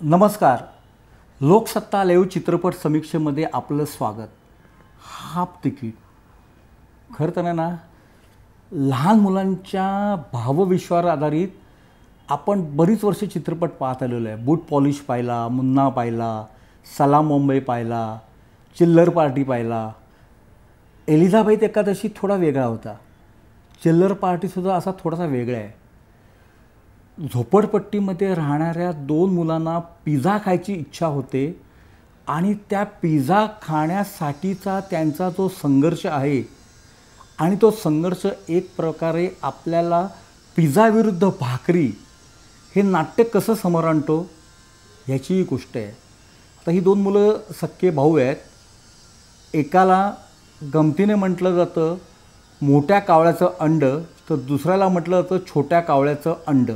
नमस्कार. लोकसत्ता लाईव्ह चित्रपट समीक्षेमध्ये आपलं स्वागत. हाफ तिकीट खरं तर ना, लहान मुलांच्या भावविश्वावर आधारित आपण बरीच वर्षे चित्रपट पाहत आलेलो आहे. बूट पॉलिश पाहिला, मुन्ना पाहिला, सलाम मुंबई पाहिला, चिल्लर पार्टी पाहिला. एलिझाबेथ एकादशी थोडा वेगळा होता. चिल्लर पार्टीसुद्धा असा थोडासा वेगळा आहे. झोपडपट्टीमध्ये राहणाऱ्या दोन मुलांना पिझ्झा खायची इच्छा होते आणि त्या पिझ्झा खाण्यासाठीचा त्यांचा जो संघर्ष आहे आणि तो संघर्ष एक प्रकारे आपल्याला पिझ्झा विरुद्ध भाकरी हे नाट्य कसं समोर आणतो ह्याची गोष्ट आहे. आता ही दोन मुलं सख्खे भाऊ आहेत. एकाला गमतीने म्हटलं जातं मोठ्या कावळ्याचं अंड, तर दुसऱ्याला म्हटलं जातं छोट्या कावळ्याचं अंड.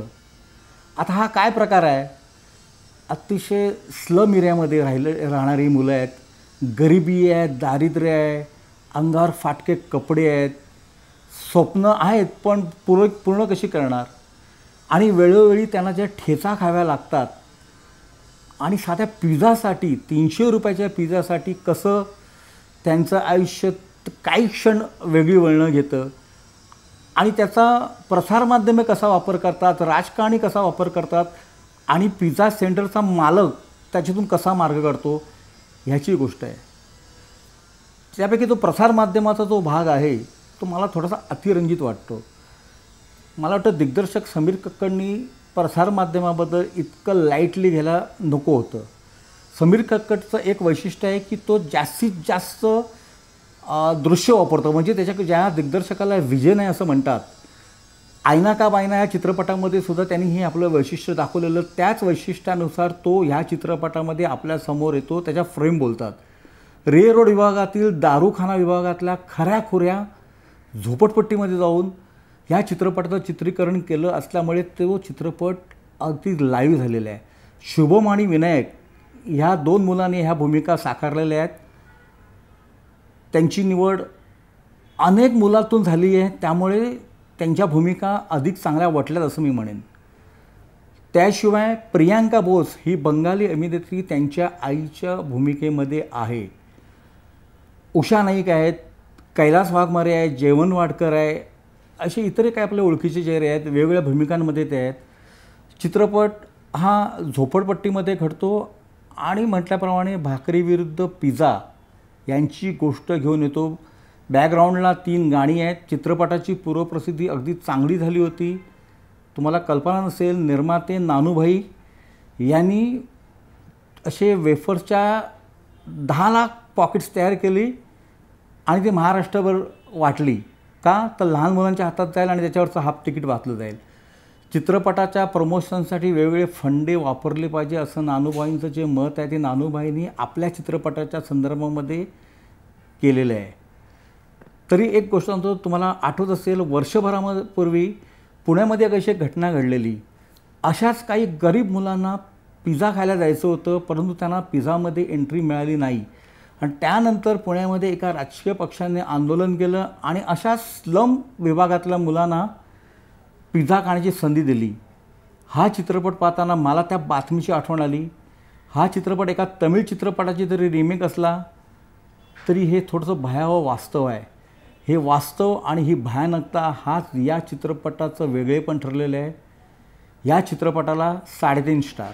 आता हा काय प्रकार आहे? अतिशय स्लम एरियामध्ये राहणारी मुलं आहेत. गरिबी आहे, दारिद्र्य आहे, अंगावर फाटके कपडे आहेत, स्वप्न आहेत पण पूर्ण कशी करणार? आणि वेळोवेळी त्यांना ज्या ठेचा खाव्या लागतात आणि साध्या पिझ्झासाठी 300 रुपयाच्या पिझ्झासाठी कसं त्यांचं आयुष्य काही क्षण वेगळी वळणं घेतं आणि त्याचा प्रसारमाध्यमे कसा वापर करतात, राजकारणी कसा वापर करतात आणि पिझ्झा सेंटरचा मालक त्याच्यातून कसा मार्ग काढतो ह्याची गोष्ट आहे. त्यापैकी तो प्रसारमाध्यमाचा जो भाग आहे तो मला थोडासा अतिरंजित वाटतो. मला वाटतं दिग्दर्शक समीर कक्कडनी प्रसारमाध्यमाबद्दल इतकं लाईटली घ्यायला नको होतं. समीर कक्कडचं एक वैशिष्ट्य आहे की तो जास्तीत जास्त दृश्य वापरतो. म्हणजे त्याच्या ज्या दिग्दर्शकाला विजन आहे असं म्हणतात. आयना का बायना या चित्रपटामध्ये सुद्धा त्यांनी हे आपलं वैशिष्ट्य दाखवलेलं. त्याच वैशिष्ट्यानुसार तो ह्या चित्रपटामध्ये आपल्यासमोर येतो. त्याच्या फ्रेम बोलतात. रे रोड विभागातील दारूखाना विभागातल्या खऱ्याखुऱ्या झोपडपट्टीमध्ये जाऊन ह्या चित्रपटाचं चित्रीकरण केलं असल्यामुळे तो चित्रपट अगदी लाईव्ह झालेला आहे. शुभम आणि विनायक ह्या दोन मुलांनी ह्या भूमिका साकारलेल्या आहेत. त्यांची निवड अनेक मुलांतून झाली आहे, त्यामुळे त्यांच्या भूमिका अधिक चांगल्या वाटल्यात असं मी म्हणेन. त्याशिवाय प्रियांका बोस ही बंगाली अभिनेत्री त्यांच्या आईच्या भूमिकेमध्ये आहे. उषा नाईक आहेत, कैलास वाघमारे आहेत, जयवंत वाडकर आहे, असे इतर काही आपले ओळखीचे चेहरे आहेत. वेगवेगळ्या भूमिकांमध्ये ते आहेत. चित्रपट हा झोपडपट्टीमध्ये घडतो आणि म्हटल्याप्रमाणे भाकरी विरुद्ध पिझ्झा यांची गोष्ट घेऊन येतो. बॅकग्राऊंडला 3 गाणी आहेत. चित्रपटाची पूर्वप्रसिद्धी अगदी चांगली झाली होती. तुम्हाला कल्पना नसेल, निर्माते नानूभाई यांनी असे वेफर्सच्या 10 लाख पॉकेट्स तयार केली आणि ती महाराष्ट्रभर वाटली. का? तर लहान मुलांच्या हातात जाईल आणि त्याच्यावरचं हाफ तिकीट वाचलं जाईल. चित्रपटाच्या प्रमोशनसाठी वेगवेगळे फंडे वापरले पाहिजे असं नानूभाईंचं जे मत आहे ते नानूभाईंनी आपल्या चित्रपटाच्या संदर्भामध्ये केलेलं आहे. तरी एक गोष्ट सांगतो, तुम्हाला आठवत असेल वर्षभरापूर्वी पुण्यामध्ये कशी एक घटना घडलेली. अशाच काही गरीब मुलांना पिझ्झा खायला जायचं होतं, परंतु त्यांना पिझ्झामध्ये एंट्री मिळाली नाही आणि त्यानंतर पुण्यामध्ये एका राजकीय पक्षाने आंदोलन केलं आणि अशा स्लम विभागातल्या मुलांना पिझ्झा खाण्याची संधी दिली. हा चित्रपट पाहताना मला त्या बातमीची आठवण आली. हा चित्रपट एका तमिळ चित्रपटाची जरी रिमेक असला तरी हे थोडंसं भयावह वास्तव आहे. हे वास्तव आणि ही भयानकता हाच या चित्रपटाचं वेगळेपण ठरलेलं आहे. या चित्रपटाला 3.5 स्टार.